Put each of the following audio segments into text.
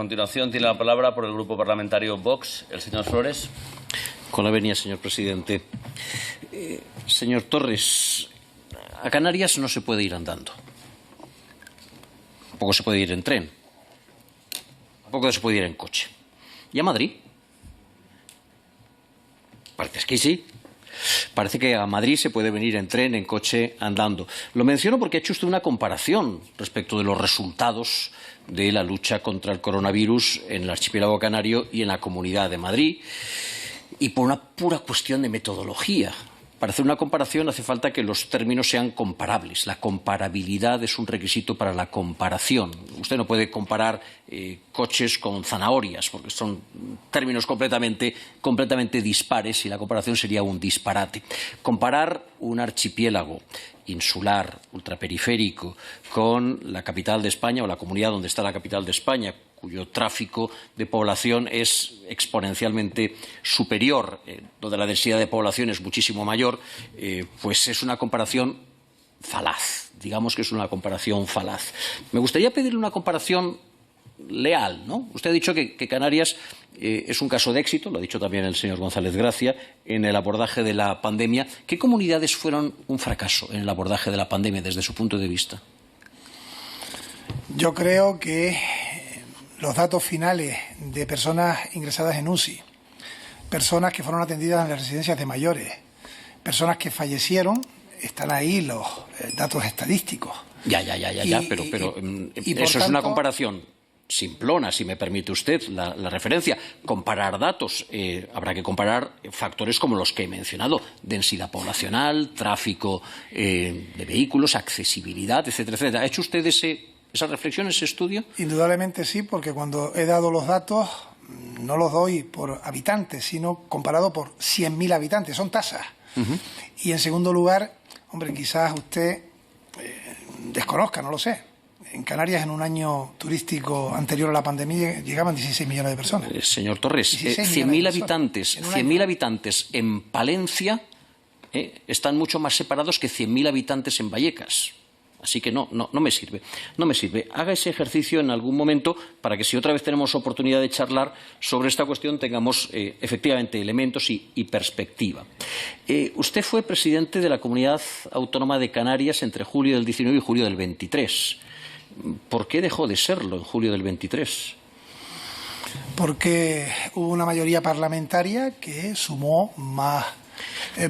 A continuación tiene la palabra por el Grupo Parlamentario Vox el señor Flores. Con la venia, señor presidente. Señor Torres, a Canarias no se puede ir andando. Tampoco se puede ir en tren. Tampoco se puede ir en coche. ¿Y a Madrid? Parece que sí. Parece que a Madrid se puede venir en tren, en coche, andando. Lo menciono porque ha hecho usted una comparación respecto de los resultados de la lucha contra el coronavirus en el archipiélago canario y en la Comunidad de Madrid, y por una pura cuestión de metodología. Para hacer una comparación hace falta que los términos sean comparables. La comparabilidad es un requisito para la comparación. Usted no puede comparar coches con zanahorias, porque son términos completamente dispares y la comparación sería un disparate. Comparar un archipiélago insular, ultraperiférico, con la capital de España o la comunidad donde está la capital de España, cuyo tráfico de población es exponencialmente superior, donde la densidad de población es muchísimo mayor, pues es una comparación falaz. Digamos que es una comparación falaz. Me gustaría pedirle una comparación leal, ¿no? Usted ha dicho que Canarias es un caso de éxito, lo ha dicho también el señor González Gracia, en el abordaje de la pandemia. ¿Qué comunidades fueron un fracaso en el abordaje de la pandemia desde su punto de vista? Yo creo que los datos finales de personas ingresadas en UCI, personas que fueron atendidas en las residencias de mayores, personas que fallecieron, están ahí los datos estadísticos. Pero eso es una comparación simplona, si me permite usted la referencia. Comparar datos, habrá que comparar factores como los que he mencionado: densidad poblacional, tráfico de vehículos, accesibilidad, etcétera, etcétera. ¿Ha hecho usted esa reflexión, ese estudio? Indudablemente sí, porque cuando he dado los datos no los doy por habitantes, sino comparado por 100.000 habitantes, son tasas. Y en segundo lugar, hombre, quizás usted desconozca, no lo sé. En Canarias, en un año turístico anterior a la pandemia, llegaban 16 millones de personas. Señor Torres, 100.000 habitantes en Palencia están mucho más separados que 100.000 habitantes en Vallecas. Así que no me sirve. No me sirve. Haga ese ejercicio en algún momento para que, si otra vez tenemos oportunidad de charlar sobre esta cuestión, tengamos efectivamente elementos y perspectiva. Usted fue presidente de la Comunidad Autónoma de Canarias entre julio del 19 y julio del 23. ¿Por qué dejó de serlo en julio del 23? Porque hubo una mayoría parlamentaria que sumó más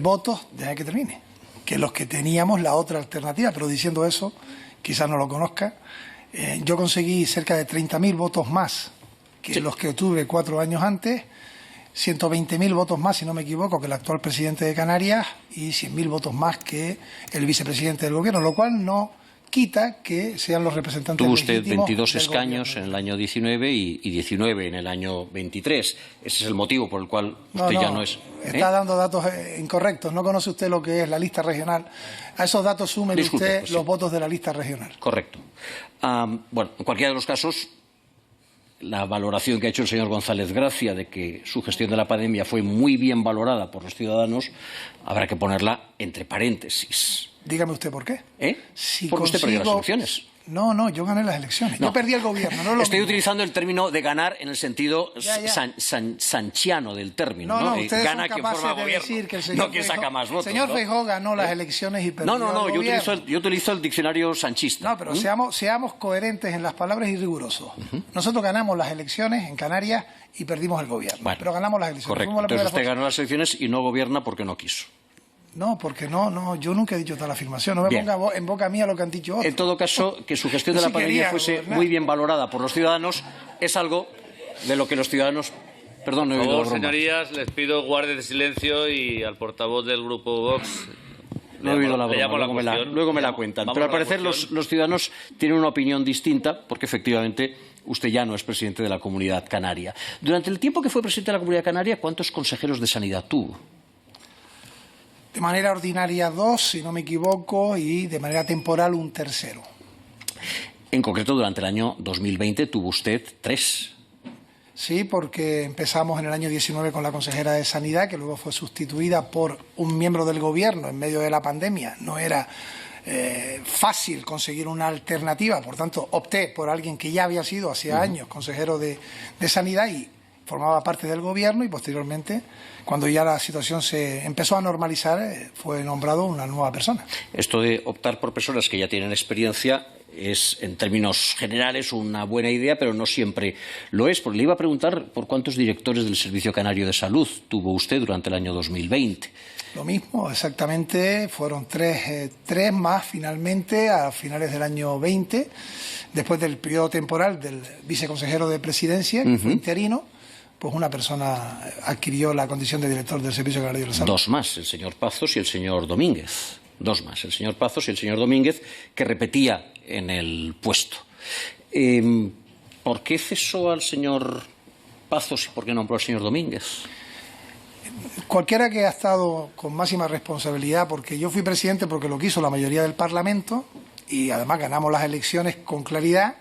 votos desde que termine que los que teníamos la otra alternativa. Pero diciendo eso, quizás no lo conozca, yo conseguí cerca de 30.000 votos más que los que obtuve 4 años antes, 120.000 votos más, si no me equivoco, que el actual presidente de Canarias, y 100.000 votos más que el vicepresidente del gobierno, lo cual no quita que sean los representantes legítimos. Tuvo usted 22 del escaños gobierno en el año 19 y 19 en el año 23. Ese es el motivo por el cual usted ya no es... Está dando datos incorrectos. No conoce usted lo que es la lista regional. A esos datos súmele usted los votos de la lista regional. Correcto. Bueno, en cualquiera de los casos, la valoración que ha hecho el señor González Gracia de que su gestión de la pandemia fue muy bien valorada por los ciudadanos, habrá que ponerla entre paréntesis. Dígame usted por qué. Porque usted perdió las elecciones. No, yo gané las elecciones. Yo perdí el gobierno. No Estoy utilizando el término de ganar en el sentido sanchiano del término. No, ustedes gana son quien forma de gobierno, decir que el señor no quien saca más votos. El señor Feijóo ganó las elecciones y perdió el gobierno. Yo utilizo el diccionario sanchista. No, pero seamos coherentes en las palabras y rigurosos. Nosotros ganamos las elecciones en Canarias y perdimos el gobierno. Bueno, pero ganamos las elecciones. Correcto. Entonces usted ganó las elecciones y no gobierna porque no quiso. No, porque yo nunca he dicho tal afirmación. No me ponga en boca mía lo que han dicho otros. En todo caso, que su gestión de la pandemia fuese muy bien valorada por los ciudadanos es algo de lo que los ciudadanos... Perdón, no he oído la broma. Señorías, les pido guarden silencio y al portavoz del Grupo Vox... No he oído la broma, luego me la cuentan. Pero al parecer los ciudadanos tienen una opinión distinta, porque efectivamente usted ya no es presidente de la Comunidad Canaria. Durante el tiempo que fue presidente de la Comunidad Canaria, ¿cuántos consejeros de sanidad tuvo? De manera ordinaria 2, si no me equivoco, y de manera temporal un tercero. En concreto, durante el año 2020 tuvo usted 3. Sí, porque empezamos en el año 19 con la consejera de Sanidad, que luego fue sustituida por un miembro del Gobierno en medio de la pandemia. No era fácil conseguir una alternativa, por tanto opté por alguien que ya había sido hace años consejero de Sanidad y formaba parte del gobierno, y posteriormente, cuando ya la situación se empezó a normalizar, fue nombrado una nueva persona. Esto de optar por personas que ya tienen experiencia es, en términos generales, una buena idea, pero no siempre lo es. Porque le iba a preguntar por cuántos directores del Servicio Canario de Salud tuvo usted durante el año 2020. Lo mismo, exactamente, fueron tres más finalmente a finales del año 20, después del periodo temporal del viceconsejero de Presidencia, que fue interino, pues una persona adquirió la condición de director del Servicio Canario de la Salud. Dos más, el señor Pazos y el señor Domínguez. Dos más, el señor Pazos y el señor Domínguez, que repetía en el puesto. ¿Por qué cesó al señor Pazos y por qué nombró al señor Domínguez? Cualquiera que ha estado con máxima responsabilidad, porque yo fui presidente porque lo quiso la mayoría del Parlamento y además ganamos las elecciones con claridad,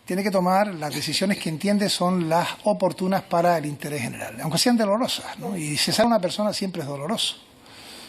tiene que tomar las decisiones que entiende son las oportunas para el interés general, aunque sean dolorosas, ¿no? Y cesar a una persona siempre es doloroso.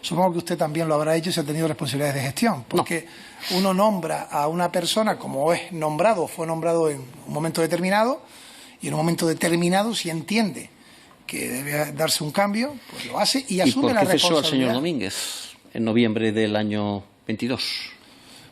Supongo que usted también lo habrá hecho si ha tenido responsabilidades de gestión, porque uno nombra a una persona como es nombrado o fue nombrado en un momento determinado, y en un momento determinado, si entiende que debe darse un cambio, pues lo hace y asume la responsabilidad. ¿Y por qué cesó al señor Domínguez en noviembre del año 22?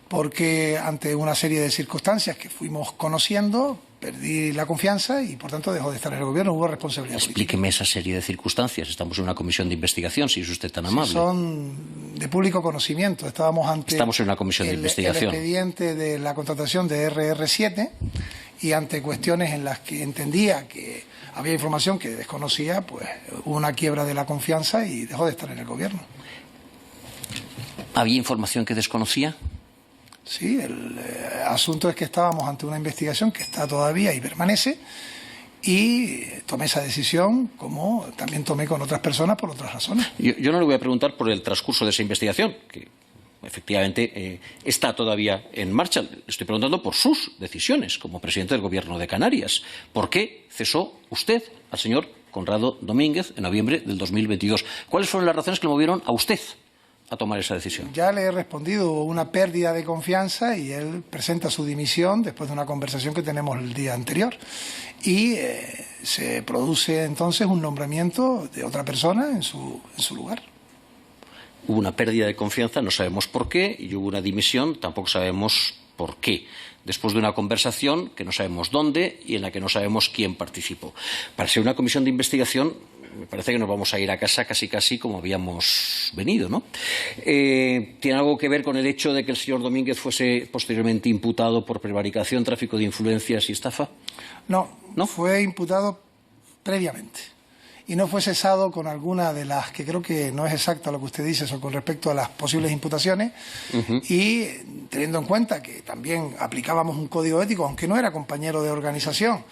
Porque ante una serie de circunstancias que fuimos conociendo, perdí la confianza y, por tanto, dejó de estar en el gobierno. Hubo responsabilidad política. Explíqueme esa serie de circunstancias. Estamos en una comisión de investigación, si es usted tan amable. Sí, son de público conocimiento. Estamos en una comisión de investigación. El expediente de la contratación de RR7 y ante cuestiones en las que entendía que había información que desconocía, pues hubo una quiebra de la confianza y dejó de estar en el gobierno. ¿Había información que desconocía? Sí, el asunto es que estábamos ante una investigación que está todavía y permanece, y tomé esa decisión, como también tomé con otras personas por otras razones. Yo no le voy a preguntar por el transcurso de esa investigación, que efectivamente está todavía en marcha. Le estoy preguntando por sus decisiones como presidente del Gobierno de Canarias. ¿Por qué cesó usted al señor Conrado Domínguez en noviembre del 2022? ¿Cuáles fueron las razones que le movieron a usted a tomar esa decisión? Ya le he respondido, hubo una pérdida de confianza y él presenta su dimisión después de una conversación que tenemos el día anterior. Y se produce entonces un nombramiento de otra persona en su lugar. Hubo una pérdida de confianza, no sabemos por qué, y hubo una dimisión, tampoco sabemos por qué. Después de una conversación que no sabemos dónde y en la que no sabemos quién participó. Para ser una comisión de investigación, me parece que nos vamos a ir a casa casi como habíamos venido, ¿no? ¿Tiene algo que ver con el hecho de que el señor Domínguez fuese posteriormente imputado por prevaricación, tráfico de influencias y estafa? No, fue imputado previamente y no fue cesado con alguna de las, que creo que no es exacta lo que usted dice, eso con respecto a las posibles imputaciones, y teniendo en cuenta que también aplicábamos un código ético, aunque no era compañero de organización,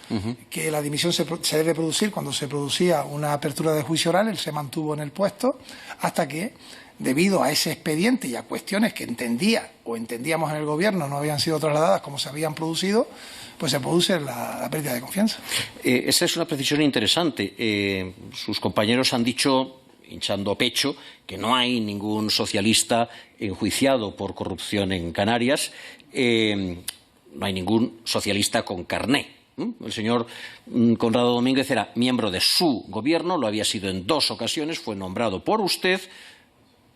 que la dimisión se debe producir cuando se producía una apertura de juicio oral, él se mantuvo en el puesto hasta que, debido a ese expediente y a cuestiones que entendía o entendíamos en el gobierno no habían sido trasladadas como se habían producido, pues se produce la pérdida de confianza. Esa es una precisión interesante. Sus compañeros han dicho, hinchando pecho, que no hay ningún socialista enjuiciado por corrupción en Canarias, no hay ningún socialista con carné. El señor Conrado Domínguez era miembro de su gobierno, lo había sido en 2 ocasiones, fue nombrado por usted,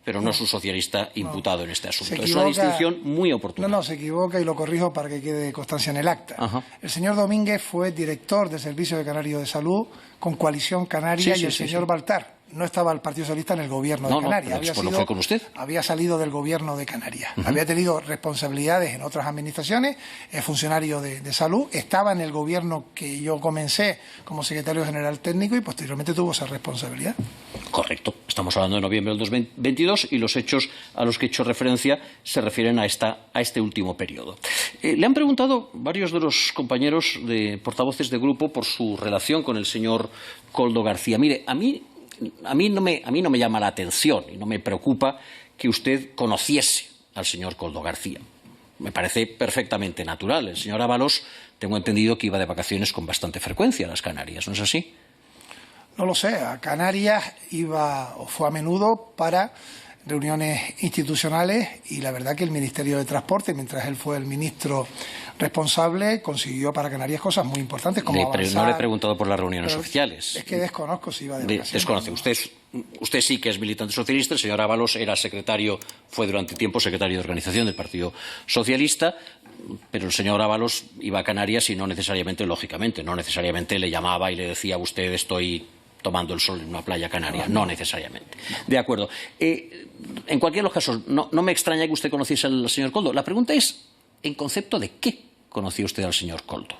pero no es un socialista imputado en este asunto. Es una distinción muy oportuna. No, se equivoca y lo corrijo para que quede constancia en el acta. Ajá. El señor Domínguez fue director del Servicio de Canario de Salud con Coalición Canaria y el señor Baltar. No estaba el Partido Socialista en el gobierno de Canarias. No fue con usted. Había salido del gobierno de Canarias. Había tenido responsabilidades en otras administraciones, es funcionario de salud, estaba en el gobierno que yo comencé como secretario general técnico y posteriormente tuvo esa responsabilidad. Correcto. Estamos hablando de noviembre del 2022 y los hechos a los que he hecho referencia se refieren a este último periodo. Le han preguntado varios de los compañeros de portavoces de grupo por su relación con el señor Koldo García. Mire, a mí no me llama la atención y no me preocupa que usted conociese al señor Koldo García. Me parece perfectamente natural. El señor Ábalos, tengo entendido que iba de vacaciones con bastante frecuencia a las Canarias, ¿no es así? No lo sé, a Canarias iba o fue a menudo para reuniones institucionales y la verdad que el Ministerio de Transporte, mientras él fue el ministro responsable, consiguió para Canarias cosas muy importantes como avanzar. No le he preguntado por las reuniones oficiales. Es que desconozco si iba de vacaciones. Desconoce. Usted sí que es militante socialista, el señor Ábalos era fue durante tiempo secretario de organización del Partido Socialista, pero el señor Ábalos iba a Canarias y no necesariamente, lógicamente, no necesariamente le llamaba y le decía a usted estoy tomando el sol en una playa canaria, no necesariamente. De acuerdo. En cualquiera de los casos, no me extraña que usted conociese al señor Koldo. La pregunta es, ¿en concepto de qué conocía usted al señor Koldo?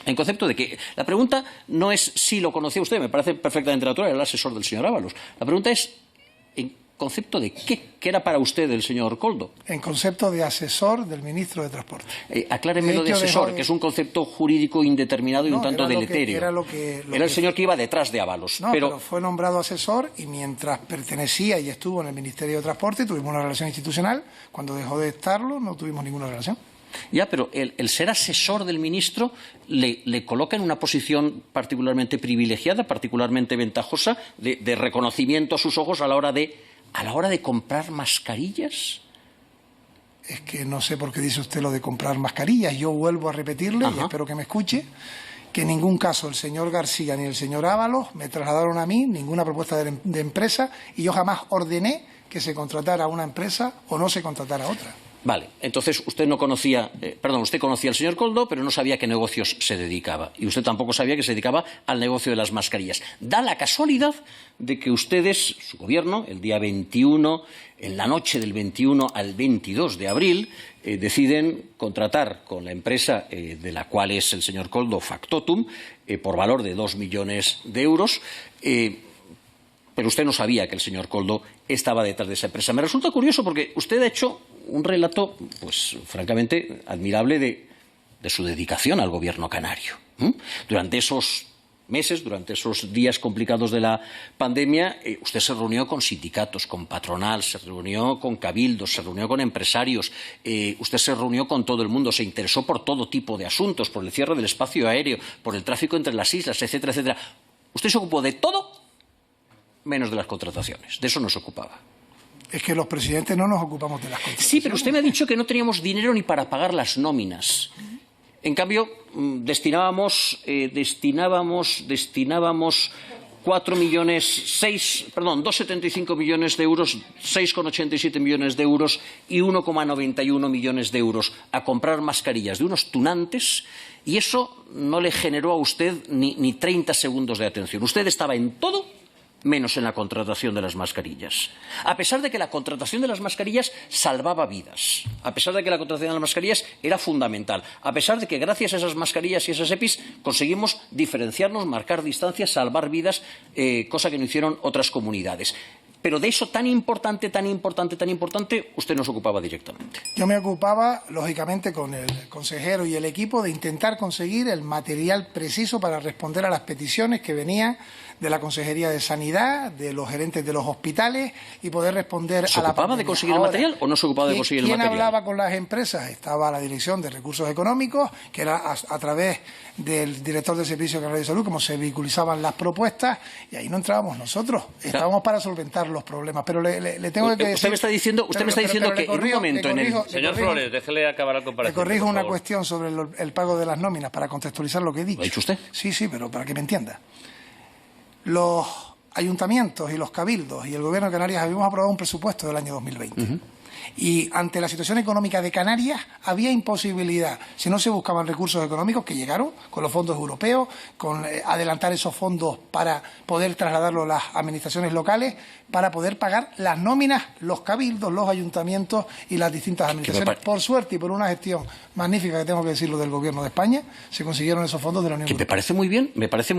En concepto de qué. La pregunta no es si lo conocía usted, me parece perfectamente natural, era el asesor del señor Ábalos. La pregunta es, ¿en concepto de qué? ¿Qué era para usted el señor Koldo? En concepto de asesor del ministro de Transporte. Acláreme lo de asesor, que es un concepto jurídico indeterminado y un tanto deletério. Era el señor que iba detrás de Ábalos. No, pero fue nombrado asesor y mientras pertenecía y estuvo en el Ministerio de Transporte tuvimos una relación institucional. Cuando dejó de estarlo no tuvimos ninguna relación. Ya, pero el ser asesor del ministro le coloca en una posición particularmente privilegiada, particularmente ventajosa, de reconocimiento a sus ojos a la hora de comprar mascarillas. Es que no sé por qué dice usted lo de comprar mascarillas. Yo vuelvo a repetirle, y espero que me escuche, que en ningún caso el señor García ni el señor Ábalos me trasladaron a mí ninguna propuesta de empresa y yo jamás ordené que se contratara a una empresa o no se contratara a otra. Vale, entonces usted conocía al señor Koldo, pero no sabía a qué negocios se dedicaba. Y usted tampoco sabía que se dedicaba al negocio de las mascarillas. Da la casualidad de que ustedes, su gobierno, el día 21, en la noche del 21 al 22 de abril, deciden contratar con la empresa de la cual es el señor Koldo, Factotum, por valor de 2 millones de euros. Pero usted no sabía que el señor Koldo estaba detrás de esa empresa. Me resulta curioso porque usted ha hecho un relato, pues francamente, admirable de su dedicación al gobierno canario. Durante esos meses, durante esos días complicados de la pandemia, usted se reunió con sindicatos, con patronal, se reunió con cabildos, se reunió con empresarios, usted se reunió con todo el mundo, se interesó por todo tipo de asuntos, por el cierre del espacio aéreo, por el tráfico entre las islas, etcétera, etcétera. Usted se ocupó de todo menos de las contrataciones. De eso no se ocupaba. Es que los presidentes no nos ocupamos de las contrataciones. Sí, pero usted me ha dicho que no teníamos dinero ni para pagar las nóminas. En cambio, destinábamos 2,75 millones de euros, 6,87 millones de euros y 1,91 millones de euros a comprar mascarillas de unos tunantes y eso no le generó a usted ni 30 segundos de atención. Usted estaba en todo menos en la contratación de las mascarillas. A pesar de que la contratación de las mascarillas salvaba vidas, a pesar de que la contratación de las mascarillas era fundamental, a pesar de que gracias a esas mascarillas y esas EPIs conseguimos diferenciarnos, marcar distancias, salvar vidas, cosa que no hicieron otras comunidades. Pero de eso tan importante, usted no se ocupaba directamente. Yo me ocupaba, lógicamente, con el consejero y el equipo de intentar conseguir el material preciso para responder a las peticiones que venían de la Consejería de Sanidad, de los gerentes de los hospitales y poder responder a la pandemia. ¿Se ocupaba de conseguir el material o no se ocupaba de conseguir el material? ¿Quién hablaba con las empresas? Estaba la Dirección de Recursos Económicos, que era a través del director del Servicio Canario de Salud, como se vehiculizaban las propuestas, y ahí no entrábamos nosotros. Estábamos para solventar los problemas. Pero le tengo que decir... Usted me está diciendo que en un momento... Señor Flores, déjele acabar la comparación. Le corrijo una cuestión sobre el pago de las nóminas para contextualizar lo que he dicho. ¿Lo ha dicho usted? Sí, pero para que me entienda. Los ayuntamientos y los cabildos y el Gobierno de Canarias habíamos aprobado un presupuesto del año 2020. Y ante la situación económica de Canarias había imposibilidad, si no se buscaban recursos económicos que llegaron con los fondos europeos, con adelantar esos fondos para poder trasladarlos a las administraciones locales, para poder pagar las nóminas, los cabildos, los ayuntamientos y las distintas administraciones. Por suerte y por una gestión magnífica, que tengo que decirlo, del Gobierno de España, se consiguieron esos fondos de la Unión Europea. Me parece muy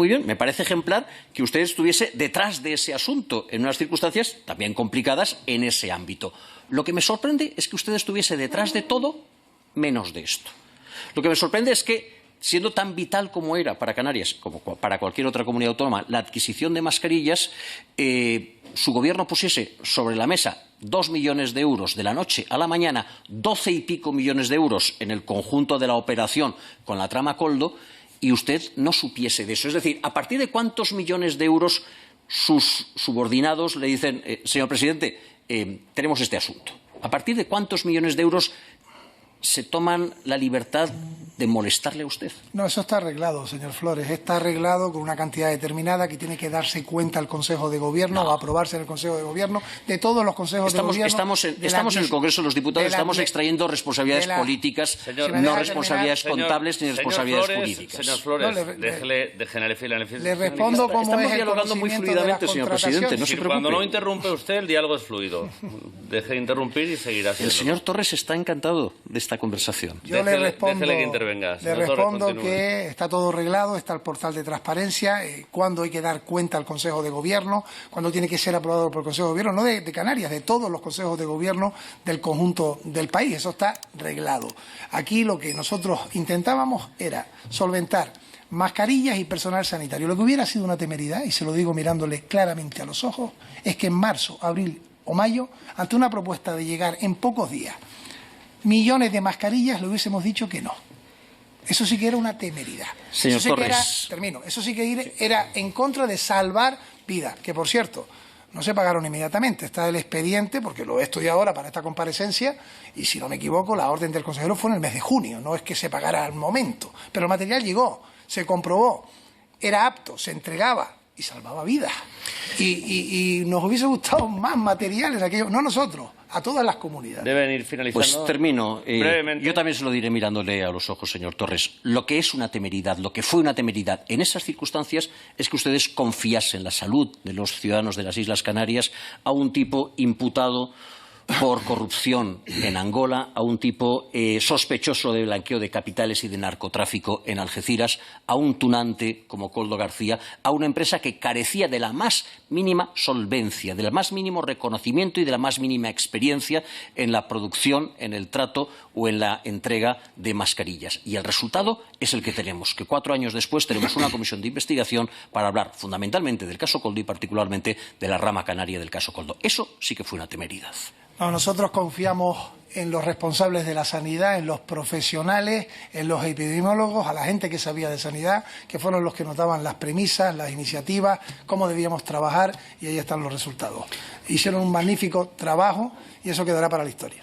bien, me parece ejemplar que usted estuviese detrás de ese asunto en unas circunstancias también complicadas en ese ámbito. Lo que me sorprende es que usted estuviese detrás de todo menos de esto. Lo que me sorprende es que, siendo tan vital como era para Canarias, como para cualquier otra comunidad autónoma, la adquisición de mascarillas, su gobierno pusiese sobre la mesa 2 millones de euros de la noche a la mañana, 12 y pico millones de euros en el conjunto de la operación con la trama Koldo, y usted no supiese de eso. Es decir, ¿a partir de cuántos millones de euros sus subordinados le dicen, señor presidente, tenemos este asunto. ¿A partir de cuántos millones de euros se toman la libertad de molestarle a usted? No, eso está arreglado, señor Flores. Está arreglado con una cantidad determinada que tiene que darse cuenta al Consejo de Gobierno o aprobarse en el Consejo de Gobierno, de todos los consejos de Gobierno. Estamos en el Congreso de los Diputados, estamos extrayendo responsabilidades políticas, no responsabilidades contables ni responsabilidades jurídicas. Señor Flores, déjele le respondo como estamos es el dialogando muy fluidamente, señor presidente, no se preocupe. Cuando no interrumpe usted, el diálogo es fluido. Deje de interrumpir y seguirá haciéndolo. El señor Torres está encantado de esta conversación. Yo le respondo, déjele que intervenga. Le respondo que está todo arreglado, está el portal de transparencia, cuándo hay que dar cuenta al Consejo de Gobierno, cuándo tiene que ser aprobado por el Consejo de Gobierno, no de Canarias, de todos los consejos de gobierno del conjunto del país. Eso está arreglado. Aquí lo que nosotros intentábamos era solventar mascarillas y personal sanitario. Lo que hubiera sido una temeridad, y se lo digo mirándole claramente a los ojos, es que en marzo, abril o mayo, ante una propuesta de llegar en pocos días millones de mascarillas, le hubiésemos dicho que no. Eso sí que era una temeridad. Señor Torres. Eso sí que era en contra de salvar vidas, que por cierto, no se pagaron inmediatamente. Está el expediente, porque lo he estudiado ahora para esta comparecencia, y si no me equivoco, la orden del consejero fue en el mes de junio, no es que se pagara al momento. Pero el material llegó, se comprobó, era apto, se entregaba y salvaba vidas. Y nos hubiese gustado más material en aquello, no nosotros, a todas las comunidades. Deben ir finalizando. Pues termino. Brevemente. Yo también se lo diré mirándole a los ojos, señor Torres. Lo que es una temeridad, lo que fue una temeridad en esas circunstancias es que ustedes confiasen la salud de los ciudadanos de las Islas Canarias a un tipo imputado por corrupción en Angola, a un tipo sospechoso de blanqueo de capitales y de narcotráfico en Algeciras, a un tunante como Koldo García, a una empresa que carecía de la más mínima solvencia, del más mínimo reconocimiento y de la más mínima experiencia en la producción, en el trato o en la entrega de mascarillas. Y el resultado es el que tenemos, que 4 años después tenemos una comisión de investigación para hablar fundamentalmente del caso Koldo y particularmente de la rama canaria del caso Koldo. Eso sí que fue una temeridad. No, nosotros confiamos en los responsables de la sanidad, en los profesionales, en los epidemiólogos, a la gente que sabía de sanidad, que fueron los que nos daban las premisas, las iniciativas, cómo debíamos trabajar, y ahí están los resultados. Hicieron un magnífico trabajo y eso quedará para la historia.